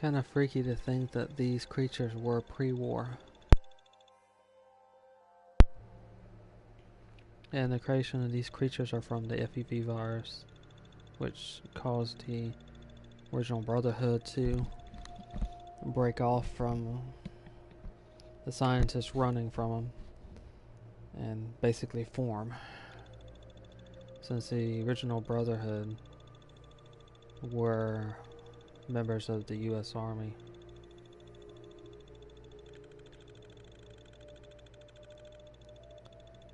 Kind of freaky to think that these creatures were pre-war. And the creation of these creatures are from the FEV virus, which caused the original Brotherhood to break off from the scientists running from them and basically form. Since the original Brotherhood were members of the US Army.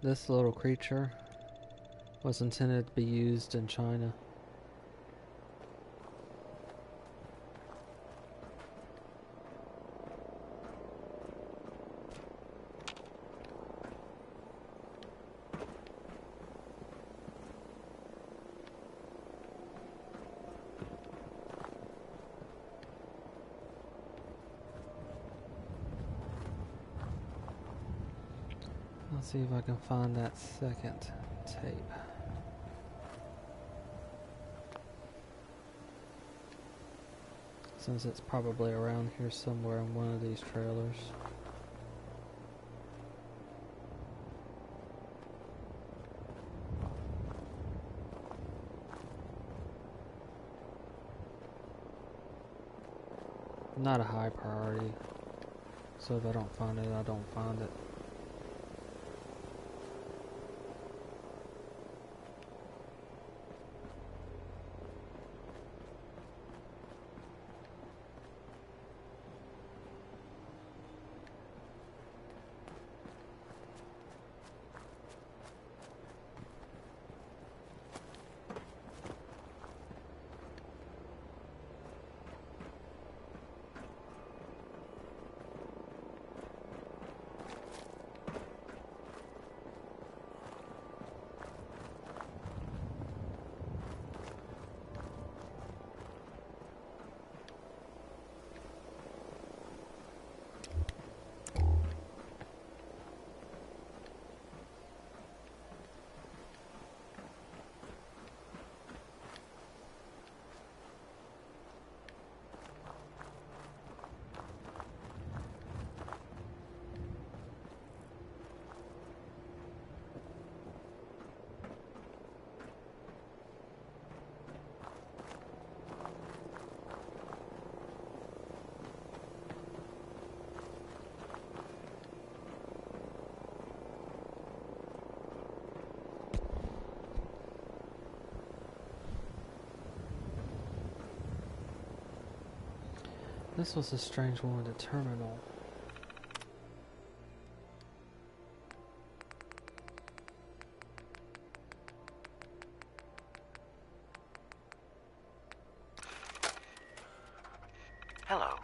This little creature was intended to be used in China. Let's see if I can find that second tape. Since it's probably around here somewhere in one of these trailers. Not a high priority, so if I don't find it, I don't find it. This was a strange one with a terminal. Hello,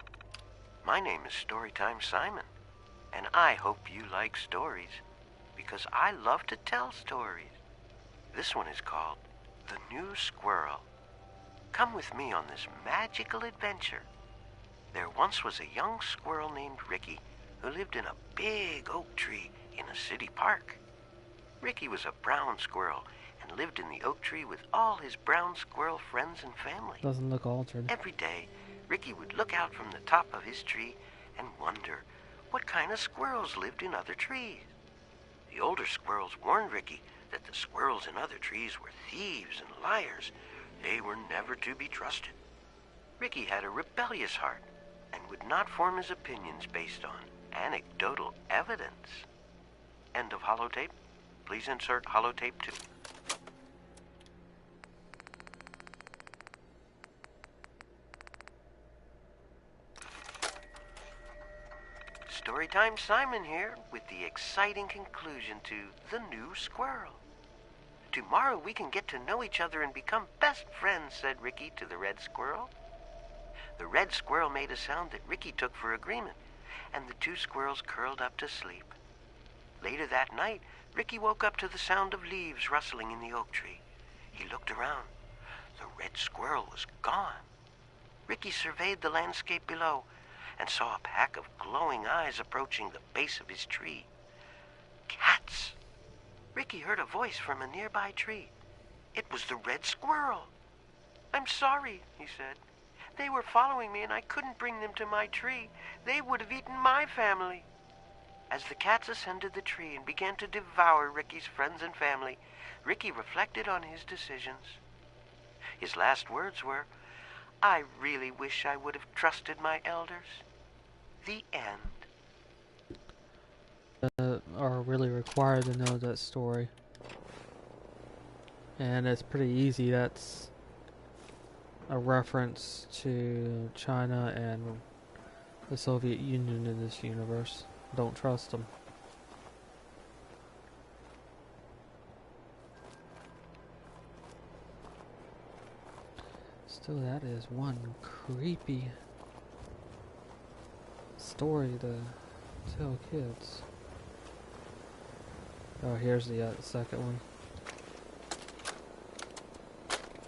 my name is Storytime Simon, and I hope you like stories, because I love to tell stories. This one is called The New Squirrel. Come with me on this magical adventure. There once was a young squirrel named Ricky who lived in a big oak tree in a city park. Ricky was a brown squirrel and lived in the oak tree with all his brown squirrel friends and family. Doesn't look altered. Every day, Ricky would look out from the top of his tree and wonder what kind of squirrels lived in other trees. The older squirrels warned Ricky that the squirrels in other trees were thieves and liars. They were never to be trusted. Ricky had a rebellious heart and would not form his opinions based on anecdotal evidence. End of holotape. Please insert holotape 2. Storytime Simon here with the exciting conclusion to The New Squirrel. Tomorrow we can get to know each other and become best friends, said Ricky to the Red Squirrel. The Red Squirrel made a sound that Ricky took for agreement, and the two squirrels curled up to sleep. Later that night, Ricky woke up to the sound of leaves rustling in the oak tree. He looked around. The Red Squirrel was gone. Ricky surveyed the landscape below and saw a pack of glowing eyes approaching the base of his tree. Cats! Ricky heard a voice from a nearby tree. It was the Red Squirrel. I'm sorry, he said. They were following me and I couldn't bring them to my tree. They would have eaten my family. As the cats ascended the tree and began to devour Ricky's friends and family, Ricky reflected on his decisions. His last words were, "I really wish I would have trusted my elders." The end. Are really required to know that story. And it's pretty easy. That's a reference to China and the Soviet Union in this universe. Don't trust them. Still, that is one creepy story to tell kids. Oh, here's the second one.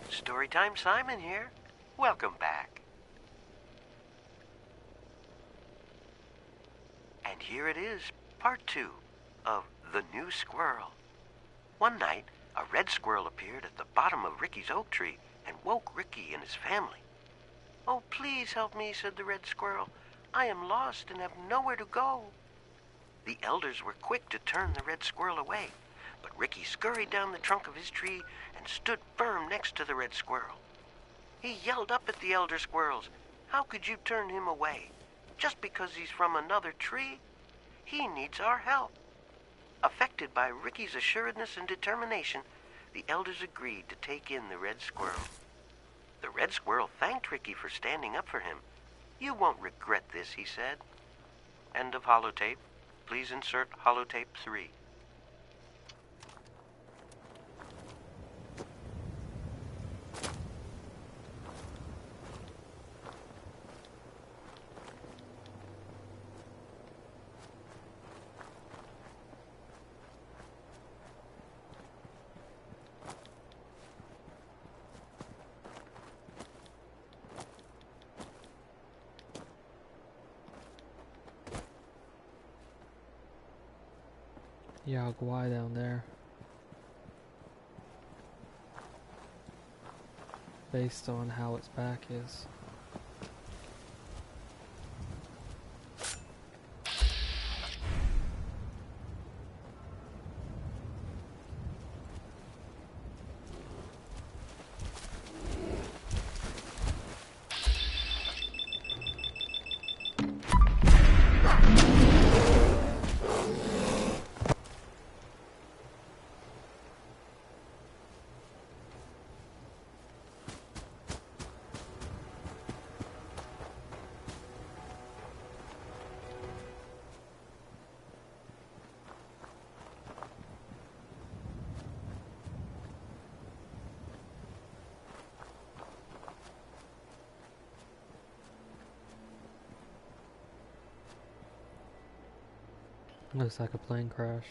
Storytime Simon here. Welcome back. And here it is, part 2 of The New Squirrel. One night, a red squirrel appeared at the bottom of Ricky's oak tree and woke Ricky and his family. "Oh, please help me," said the red squirrel. "I am lost and have nowhere to go." The elders were quick to turn the red squirrel away, but Ricky scurried down the trunk of his tree and stood firm next to the red squirrel. He yelled up at the elder squirrels. How could you turn him away? Just because he's from another tree? He needs our help. Affected by Ricky's assuredness and determination, the elders agreed to take in the red squirrel. The red squirrel thanked Ricky for standing up for him. "You won't regret this," he said. End of holotape. Please insert holotape 3. Yaguai down there. Based on how its back is. Looks like a plane crash.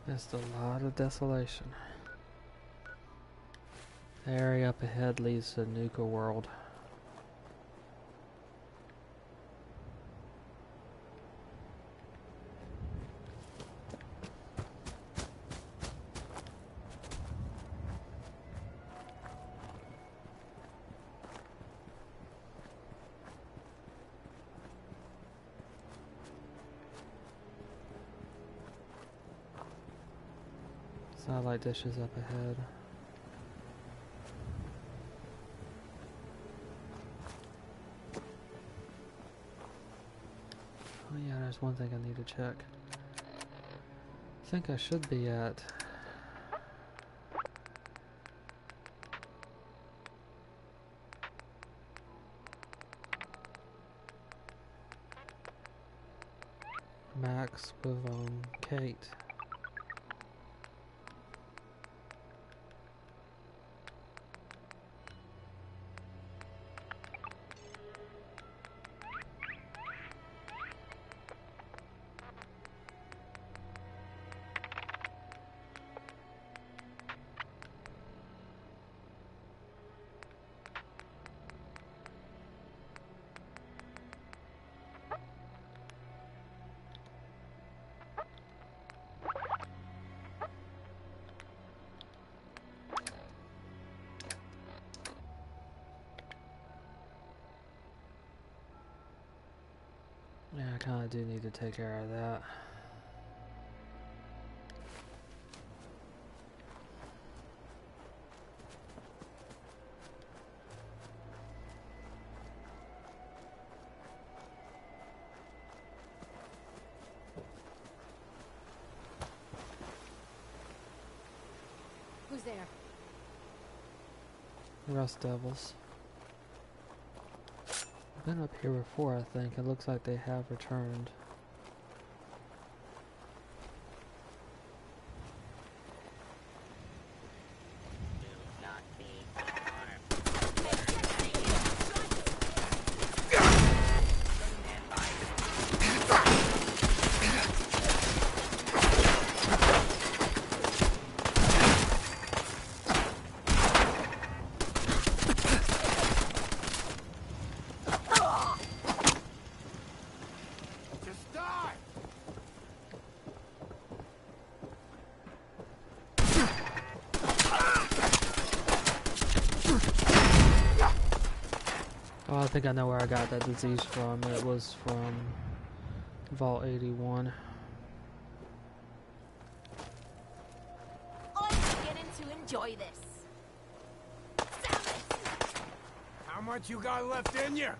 Just a lot of desolation. The area up ahead leads to Nuka World. Satellite dishes up ahead. Oh yeah, There's one thing I need to check. I think I should be at... max with Kate. Yeah, I kinda do need to take care of that. Who's there? Rust Devils. I've been up here before, I think. It looks like they have returned. Oh, I think I know where I got that disease from. It was from Vault 81. I'm beginning to enjoy this. How much you got left in you?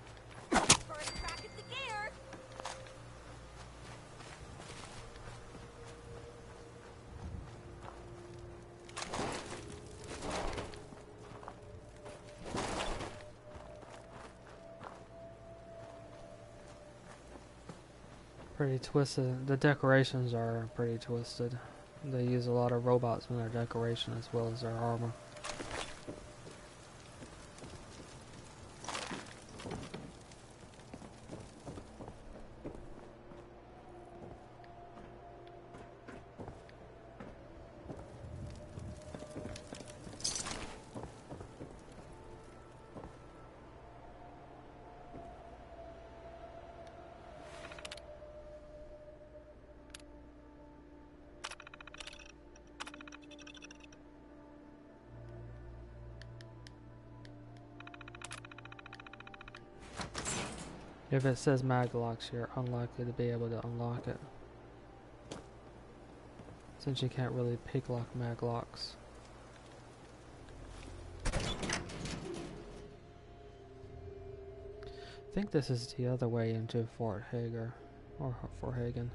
First crack at the gear. Pretty twisted. The decorations are pretty twisted. They use a lot of robots in their decoration as well as their armor. If it says mag locks, you're unlikely to be able to unlock it, since you can't really pick lock mag locks. I think this is the other way into Fort Hager, or Fort Hagen.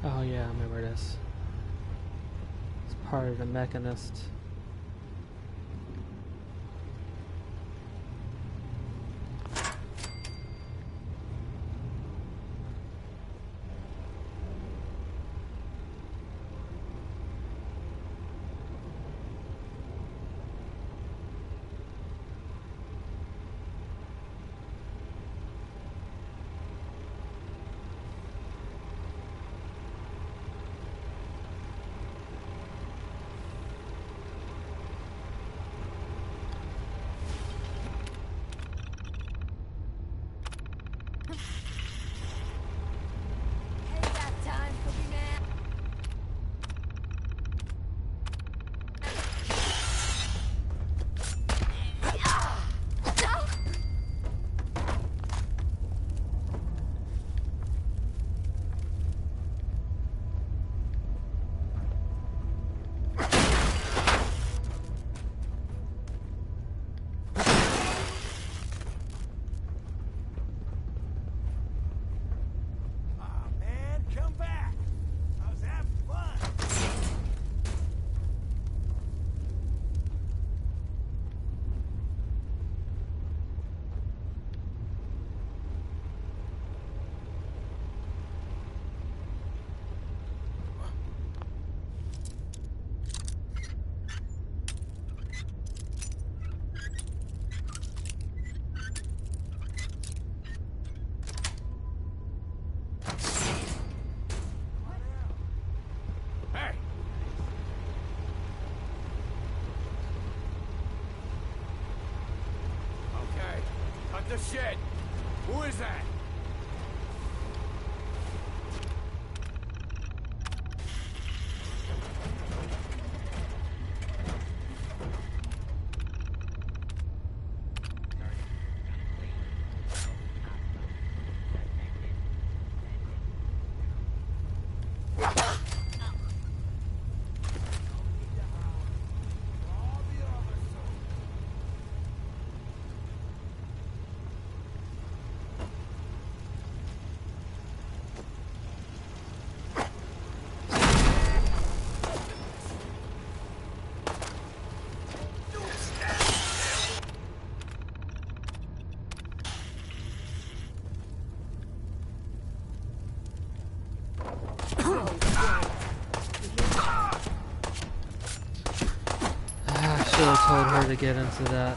Oh yeah, I remember this. It's part of the Mechanist. Shit! Who is that? I should have told her to get into that.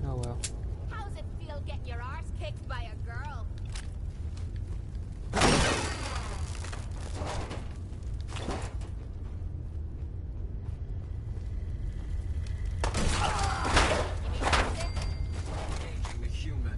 Oh well. How's it feel getting your arse kicked by a girl? Engaging the human.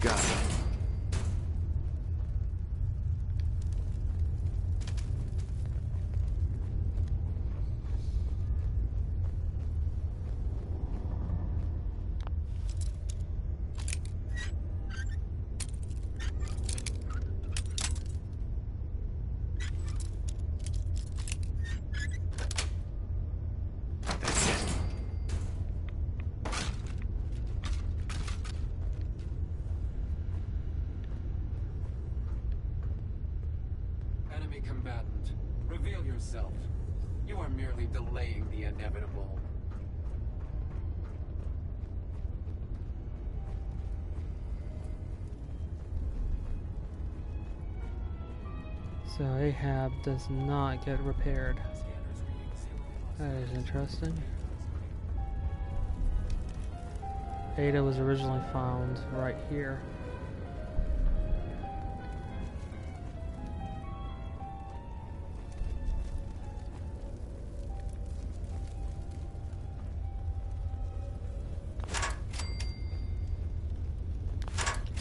Got it. Enemy combatant, reveal yourself. You are merely delaying the inevitable. So Ahab does not get repaired. That is interesting. Ada was originally found right here.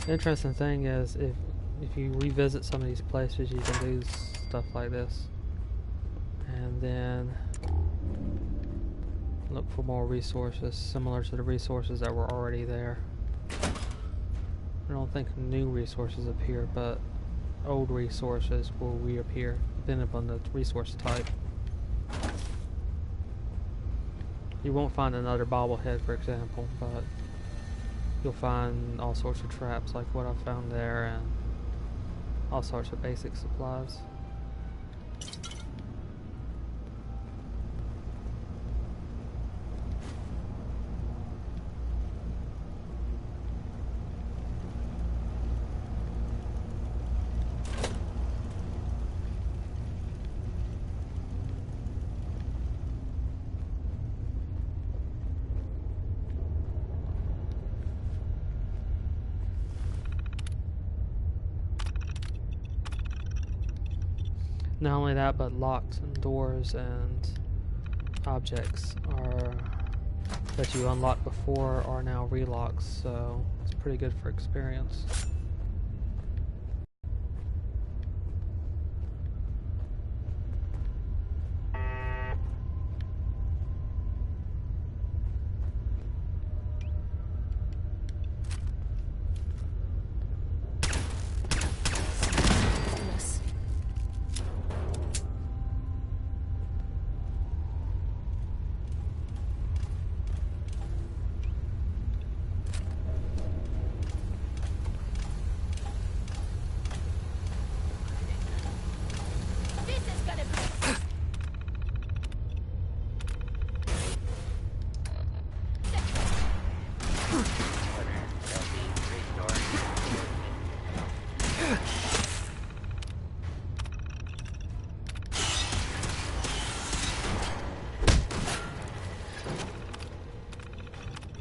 The interesting thing is if you revisit some of these places, you can do stuff like this and then look for more resources similar to the resources that were already there. I don't think new resources appear, but old resources will reappear depending upon the resource type. You won't find another bobblehead, for example, but you'll find all sorts of traps like what I found there and all sorts of basic supplies. Not only that, but locks and doors and objects are that you unlocked before are now relocks, so it's pretty good for experience.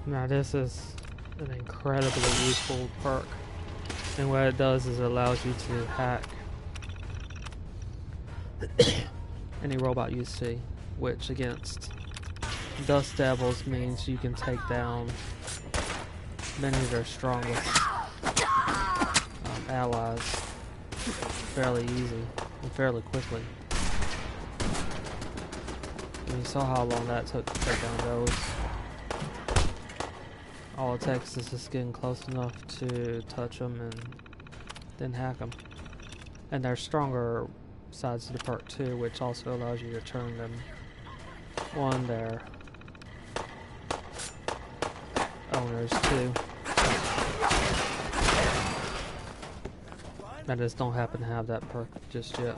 Now this is an incredibly useful perk, and what it does is it allows you to hack any robot you see, which against Dust Devils means you can take down many of their strongest allies fairly easy and fairly quickly. And you saw how long that took to take down those. All it takes is just getting close enough to touch them and then hack them. And there's stronger sides to the perk too, which also allows you to turn them on their owners too. I just don't happen to have that perk just yet.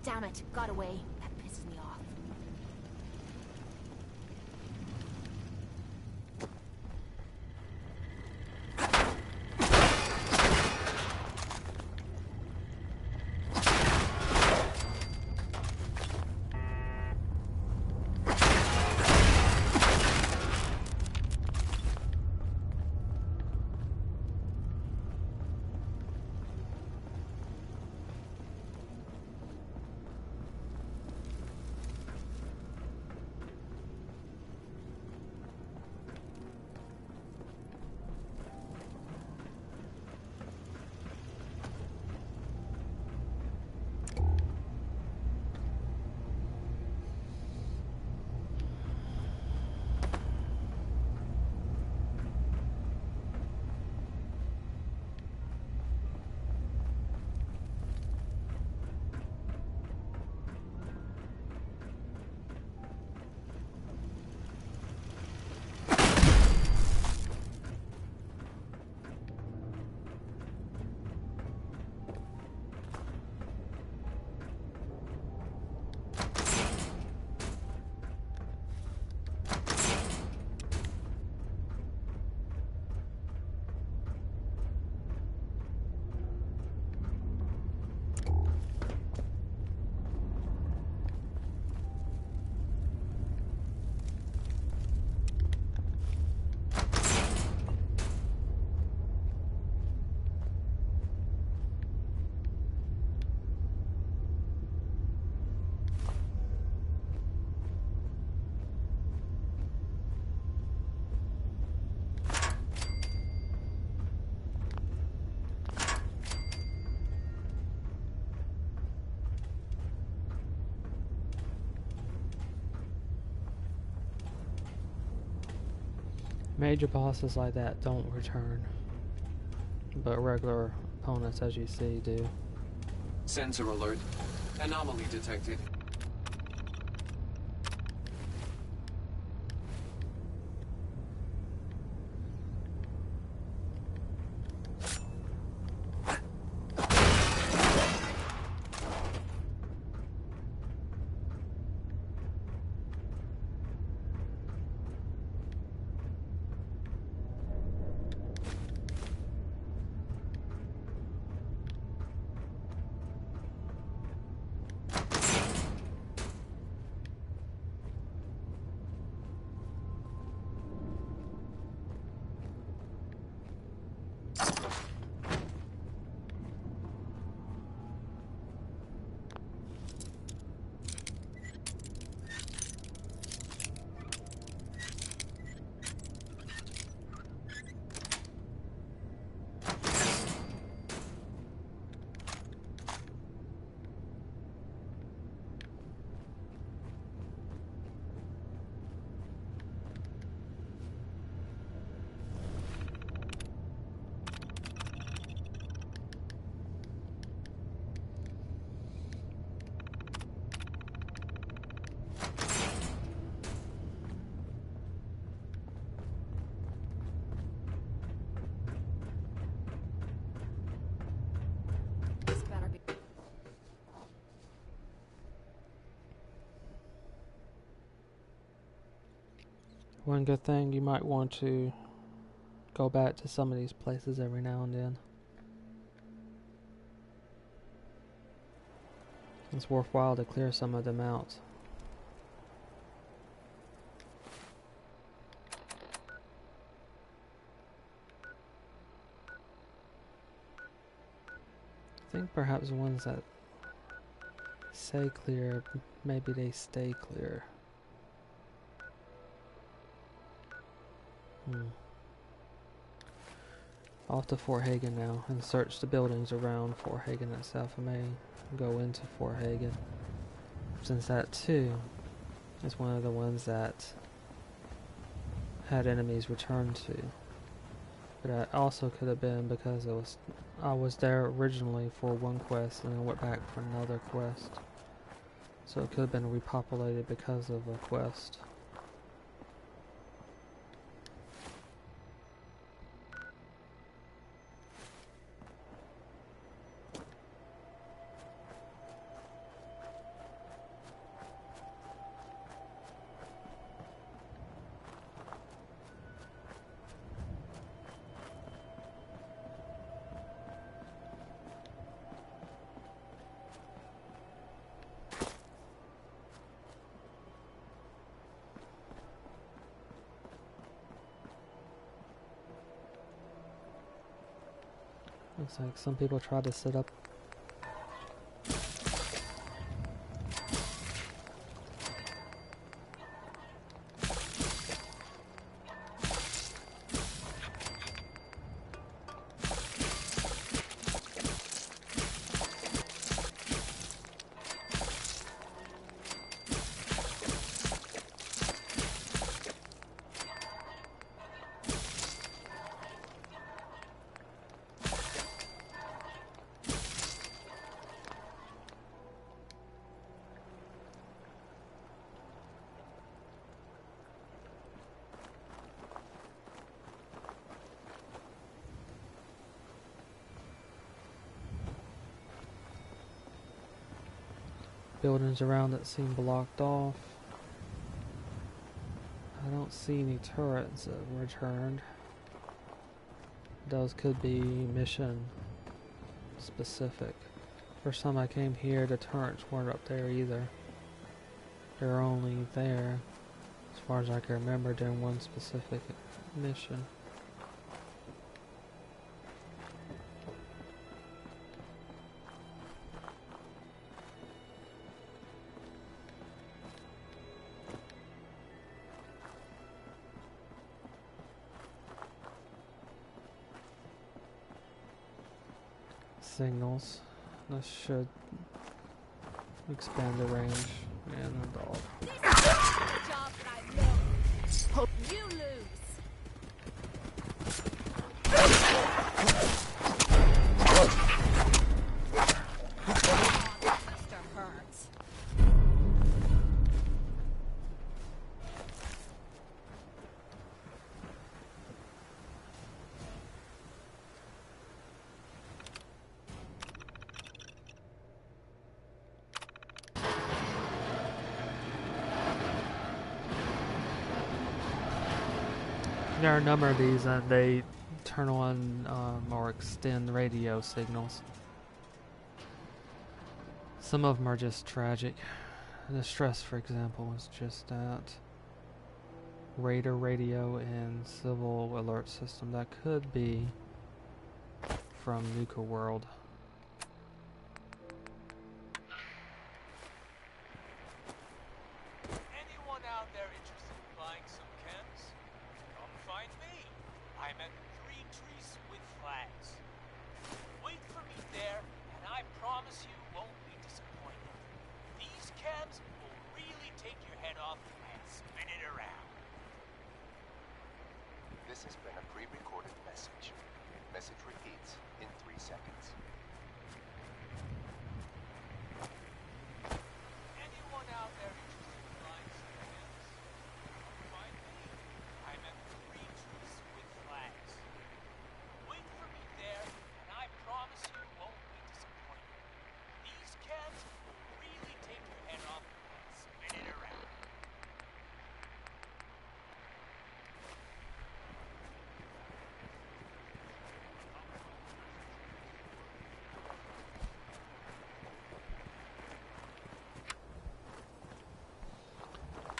Damn it, got away. That pisses me off. Major bosses like that don't return, but regular opponents, as you see, do. Sensor alert. Anomaly detected. One good thing, you might want to go back to some of these places every now and then. It's worthwhile to clear some of them out. I think perhaps the ones that say clear, maybe they stay clear. Off to Fort Hagen now and search the buildings around Fort Hagen itself. I may go into Fort Hagen, since that too is one of the ones that had enemies returned to. But that also could have been because I was there originally for one quest and then went back for another quest. So it could have been repopulated because of a quest. Looks like some people tried to set up. Buildings around it seem blocked off. I don't see any turrets that returned. Those could be mission specific. First time I came here, the turrets weren't up there either. They're only there, as far as I can remember, during one specific mission. Signals. This should expand the range. And the dog. This is the job that I love. Hope you lose. Mr. Hurts. There are a number of these that they turn on or extend radio signals. Some of them are just tragic. The stress, for example, is just that. Raider radio and civil alert system. That could be from Nuka World. Anyone out there interested in buying some chems? Come find me. I'm at 3 Trees with Flags. Wait for me there, and I promise you won't be disappointed. These chems will really take your head off and spin it around. This has been a pre-recorded message. Message repeats in 3 seconds. Anyone out there interested in buying some chems? Come find me. I'm at 3 Trees with Flags. Wait for me there, and I promise you won't be disappointed. These chems will really take your head off and spin it around.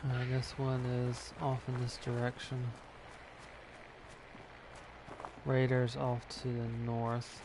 This one is off in this direction. Raiders off to the north.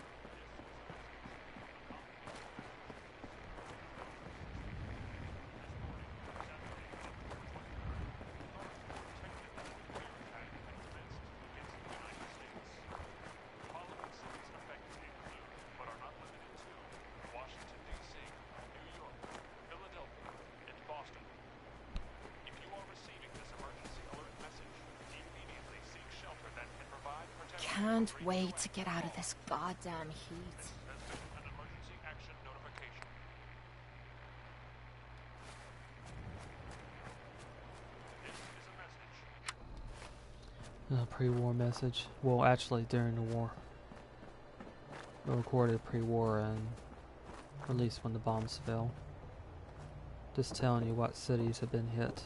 Can't wait to get out of this goddamn heat. A pre-war message. Well, actually, during the war. Recorded pre-war and released when the bombs fell. Just telling you what cities have been hit.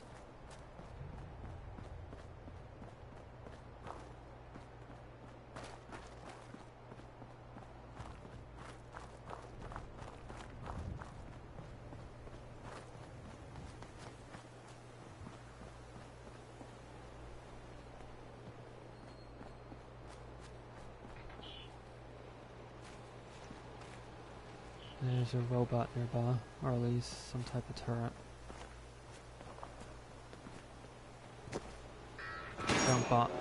There's a robot nearby, or at least some type of turret. Jump bot.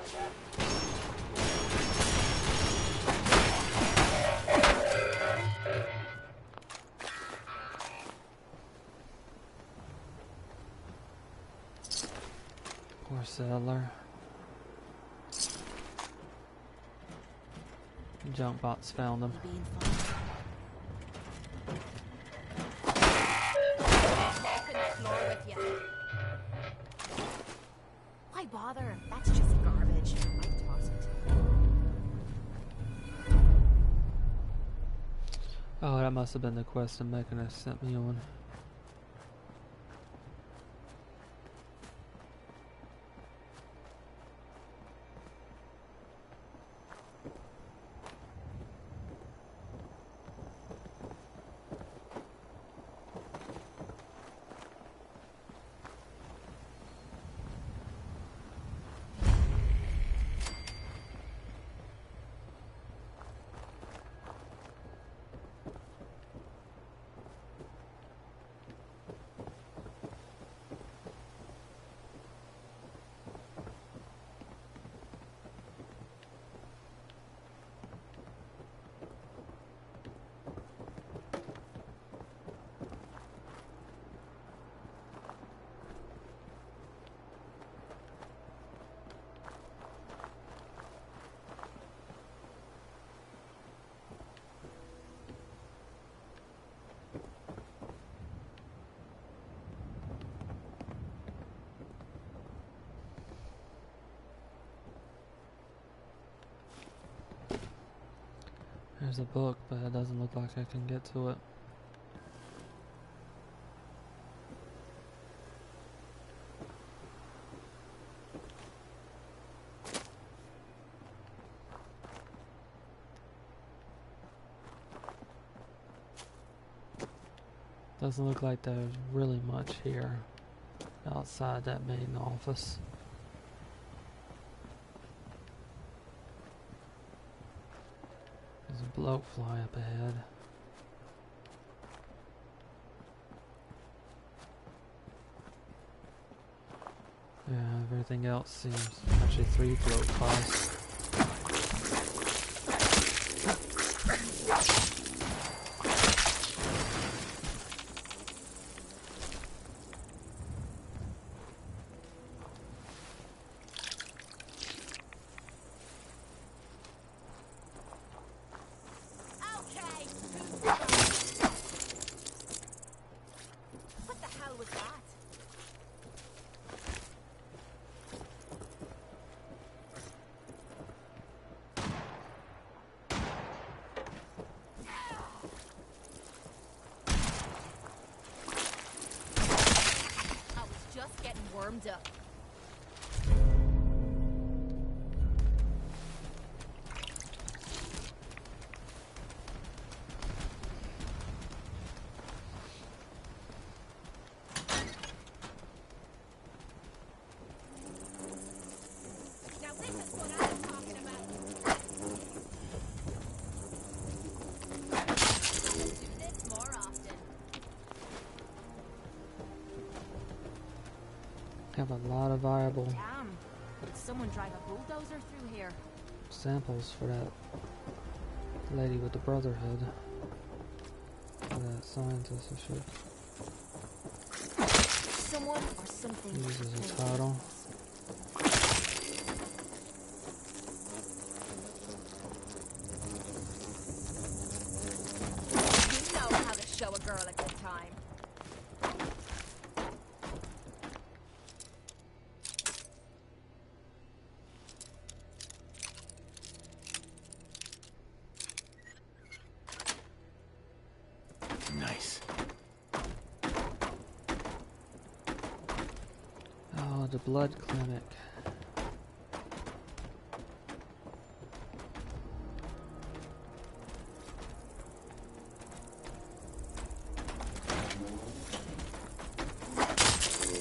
Poor settler. Jump bots found them. Being fun. Why bother? That's just garbage. I'd toss it. Oh, that must have been the quest the mechanist sent me on. There's a book, but it doesn't look like I can get to it. Doesn't look like there's really much here outside that main office. There's a bloatfly up ahead. Yeah, everything else seems actually 3 bloatflies. Warmed up. Have a lot of viable Damn. Did someone drive a bulldozer through here? samples for that lady with the Brotherhood. For that scientist and shit. Someone or something. Uses a title. You know how to show a girl a good time. Nice. Oh, the blood clinic.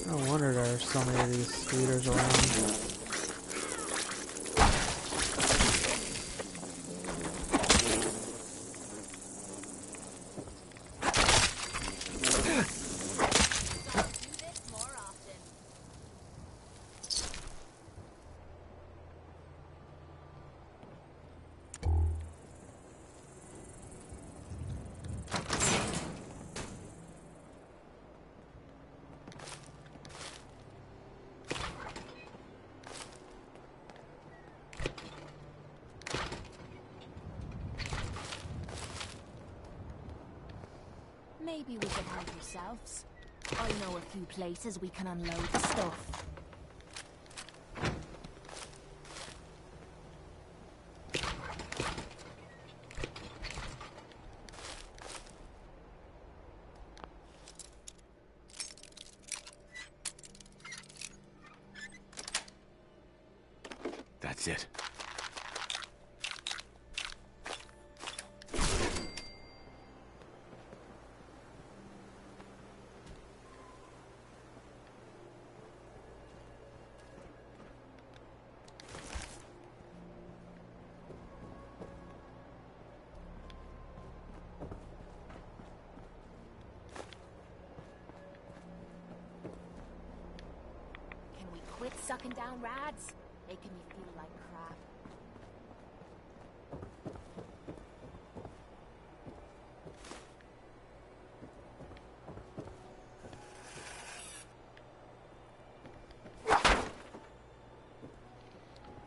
No wonder there's so many of these scooters around. Do this more often. Maybe we could help yourselves. I know a few places we can unload the stuff. That's it. Can we quit sucking down rads? Making me feel like crap.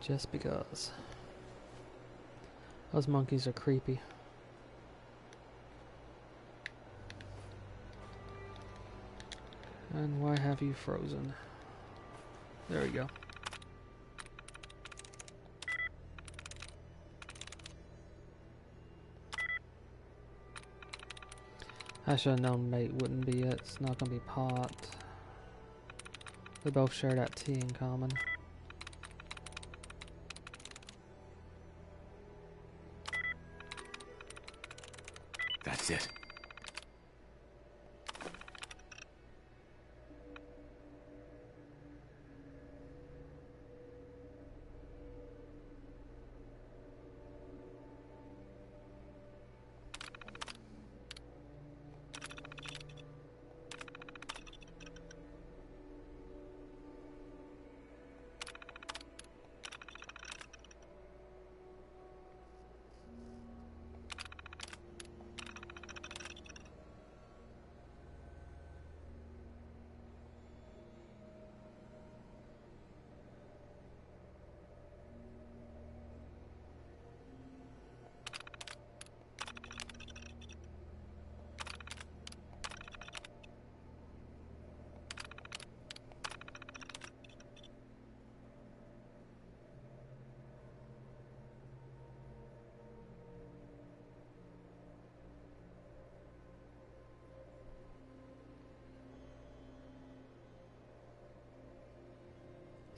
Just because. Those monkeys are creepy. And why have you frozen? There we go. I should have known mate wouldn't be it. It's not gonna be pot. They both share that T in common. That's it.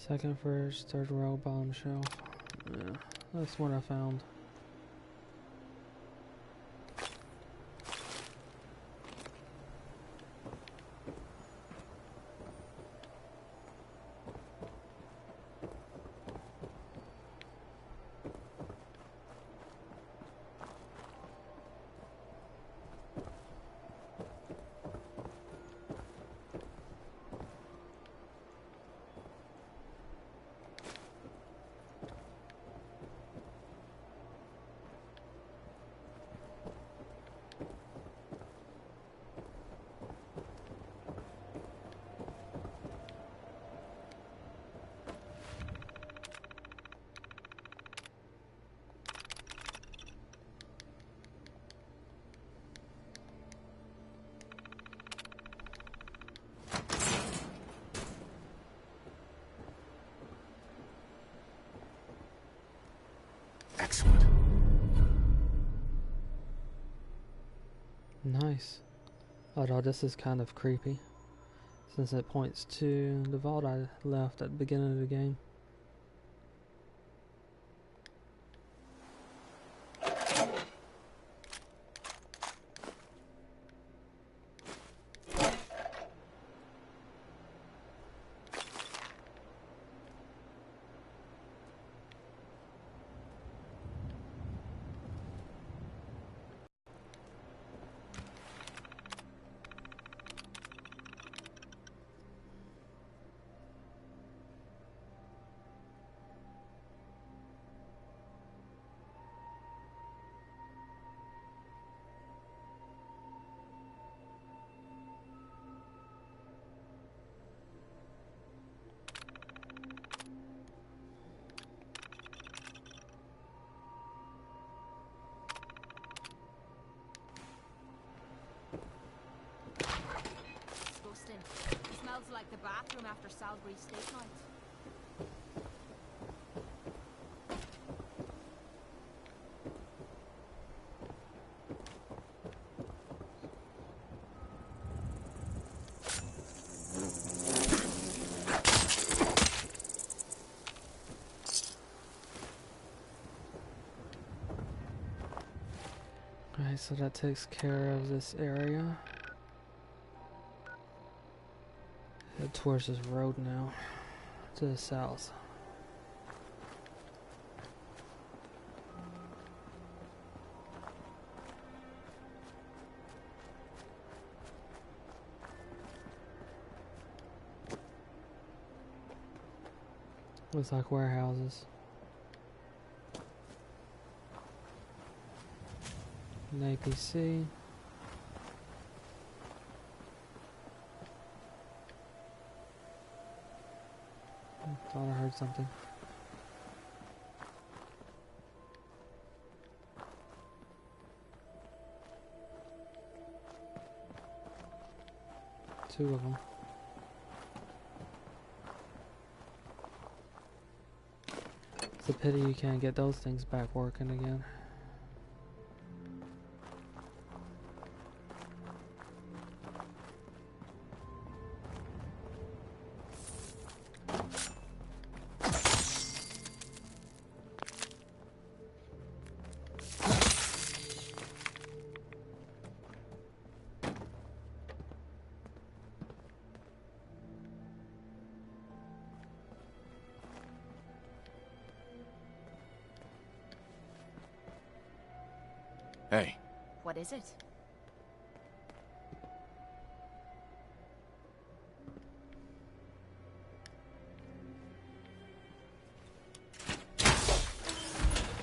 Second, first, third row, bottom shelf. Yeah, that's what I found. Excellent. Nice. Although this is kind of creepy, since it points to the vault I left at the beginning of the game. Disgusting. It smells like the bathroom after Salisbury steak night. Alright, so that takes care of this area. Head towards this road now, to the south. Looks like warehouses. An APC. Thought I heard something. Two of them. It's a pity you can't get those things back working again. Hey. What is it?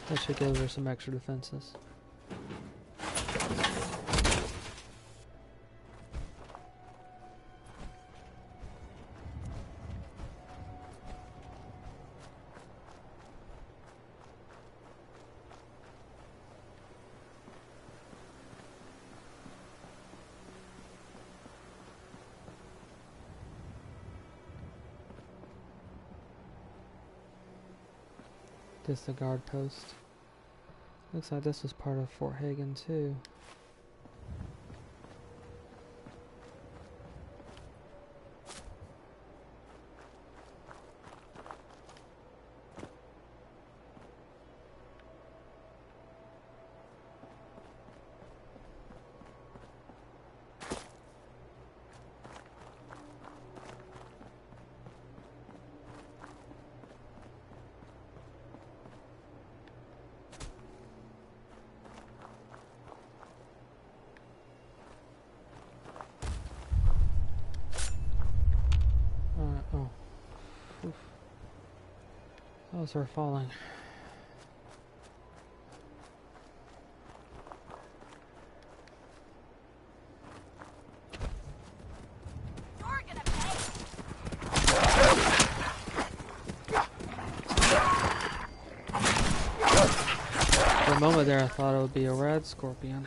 That should give her some extra defenses. This the guard post. Looks like this was part of Fort Hagen too. Oh. Oof. Those are falling. You're gonna pay. For a moment there I thought it would be a red scorpion.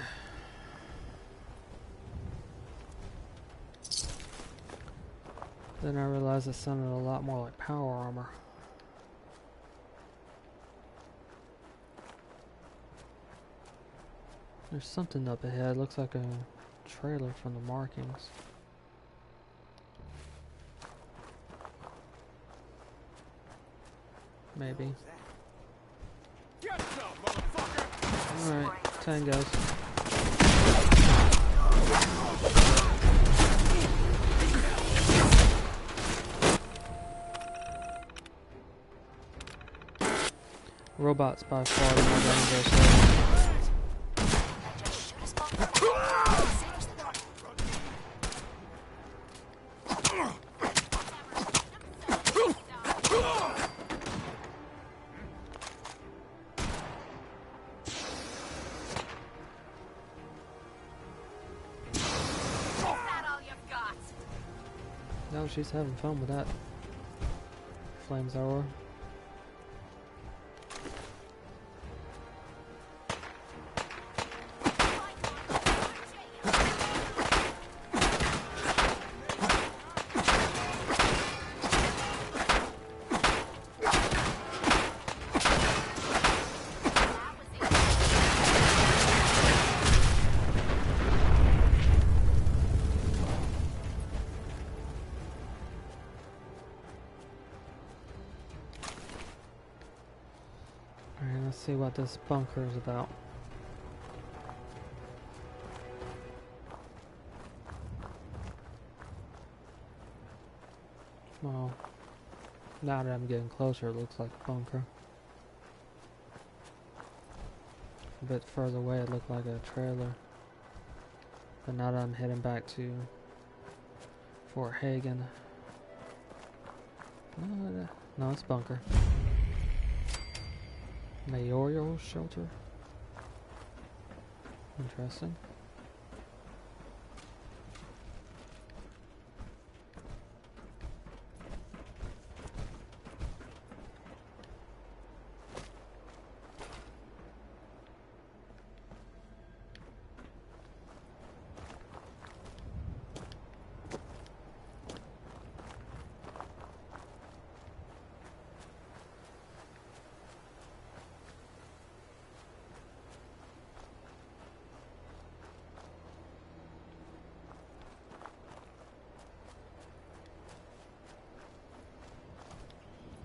Then I realized it sounded a lot more like power armor. There's something up ahead. Looks like a trailer from the markings. Maybe. Alright, tangos. Robots by far the more dangerous. No, she's having fun with that flamethrower. See what this bunker is about. Well, now that I'm getting closer, it looks like a bunker. A bit further away, it looked like a trailer. But now that I'm heading back to Fort Hagen, no, it's bunker. Mayoral shelter. Interesting.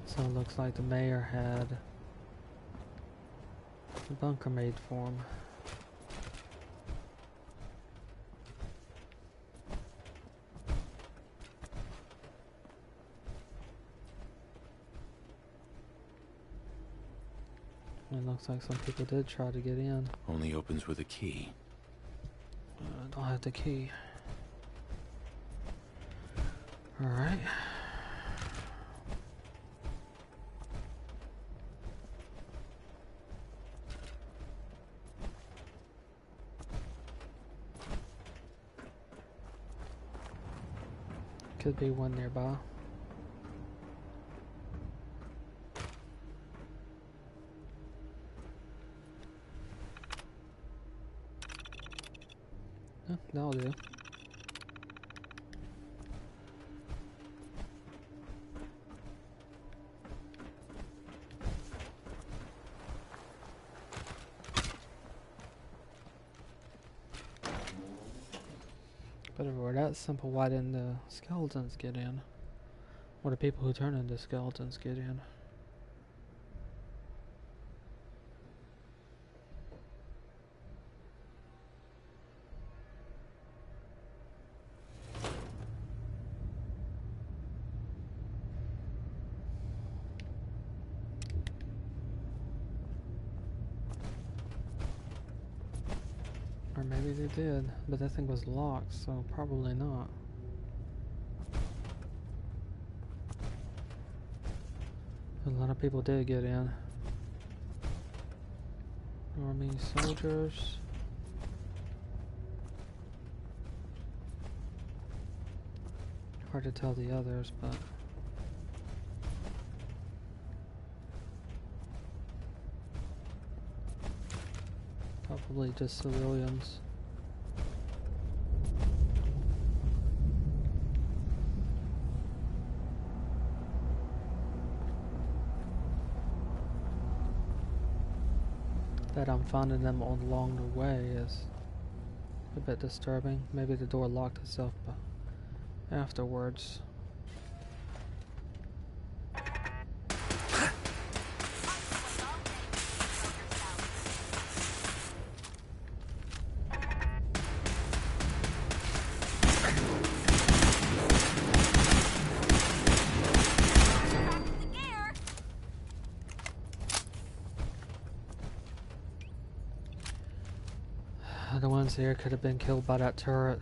So it looks like the mayor had a bunker made for him. It looks like some people did try to get in. Only opens with a key. I don't have the key. Alright. Could be one nearby. That'll do. But if it were that simple, why didn't the skeletons get in? Or the people who turn into skeletons get in? Or maybe they did, but that thing was locked, so probably not. A lot of people did get in. Army soldiers. Hard to tell the others, but probably just civilians. That I'm finding them along the way is a bit disturbing. Maybe the door locked itself afterwards. The ones here could have been killed by that turret.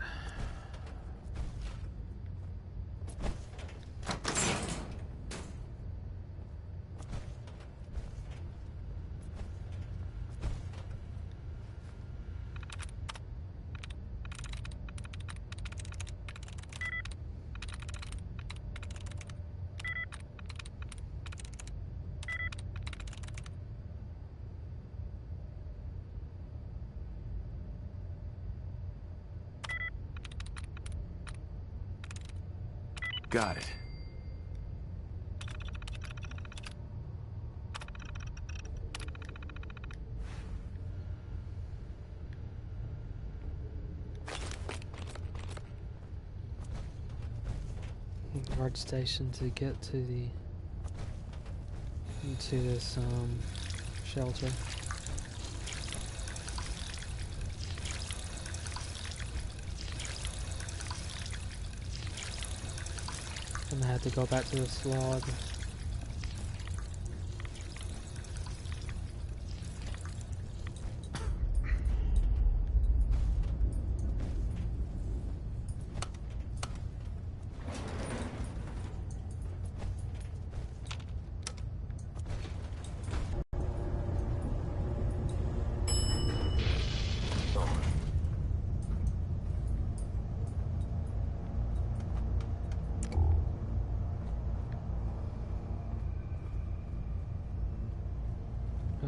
Got it. Guard station to get to this shelter. And I had to go back to the slog.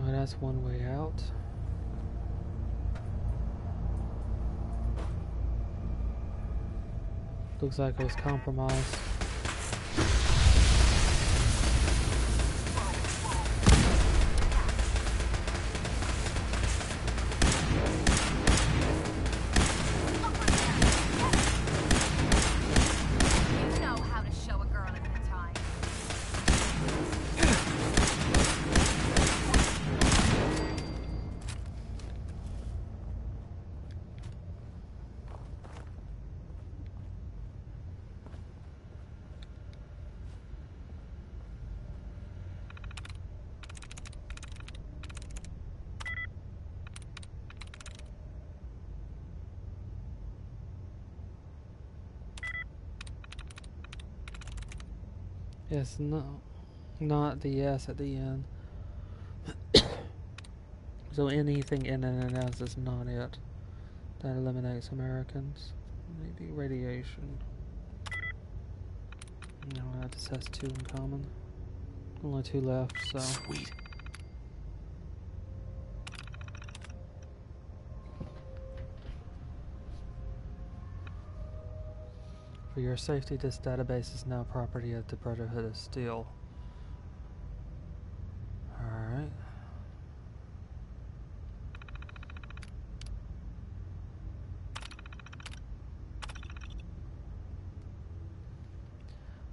Oh, that's one way out. Looks like it was compromised. You know how to show a girl a good time. Yes, no, not the S at the end. So anything in and an S is not it. That eliminates Americans. Maybe radiation. No, that just has 2 in common. Only 2 left, so. Sweet. For your safety, this database is now property of the Brotherhood of Steel. Alright.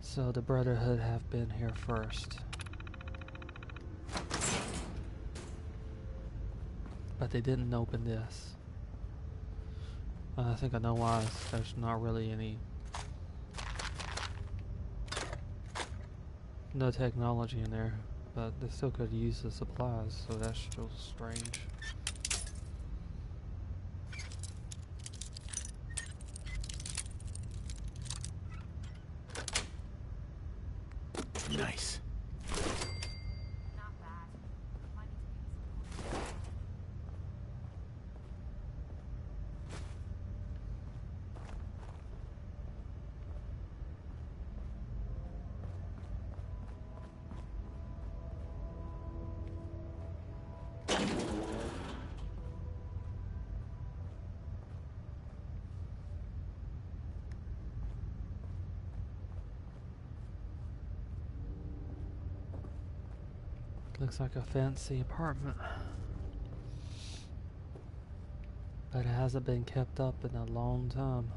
So the Brotherhood have been here first. But they didn't open this. I think I know why. There's not really any... no technology in there. But they still could use the supplies, so that's still strange. Nice. Not bad. Might need to give you some Looks like a fancy apartment. But it hasn't been kept up in a long time.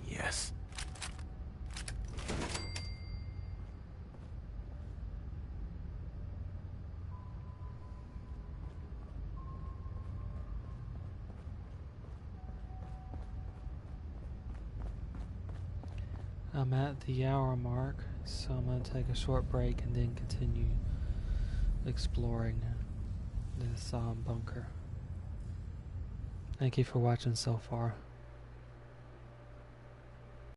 Yes. I'm at the hour mark, so I'm going to take a short break and then continue exploring this bunker. Thank you for watching so far.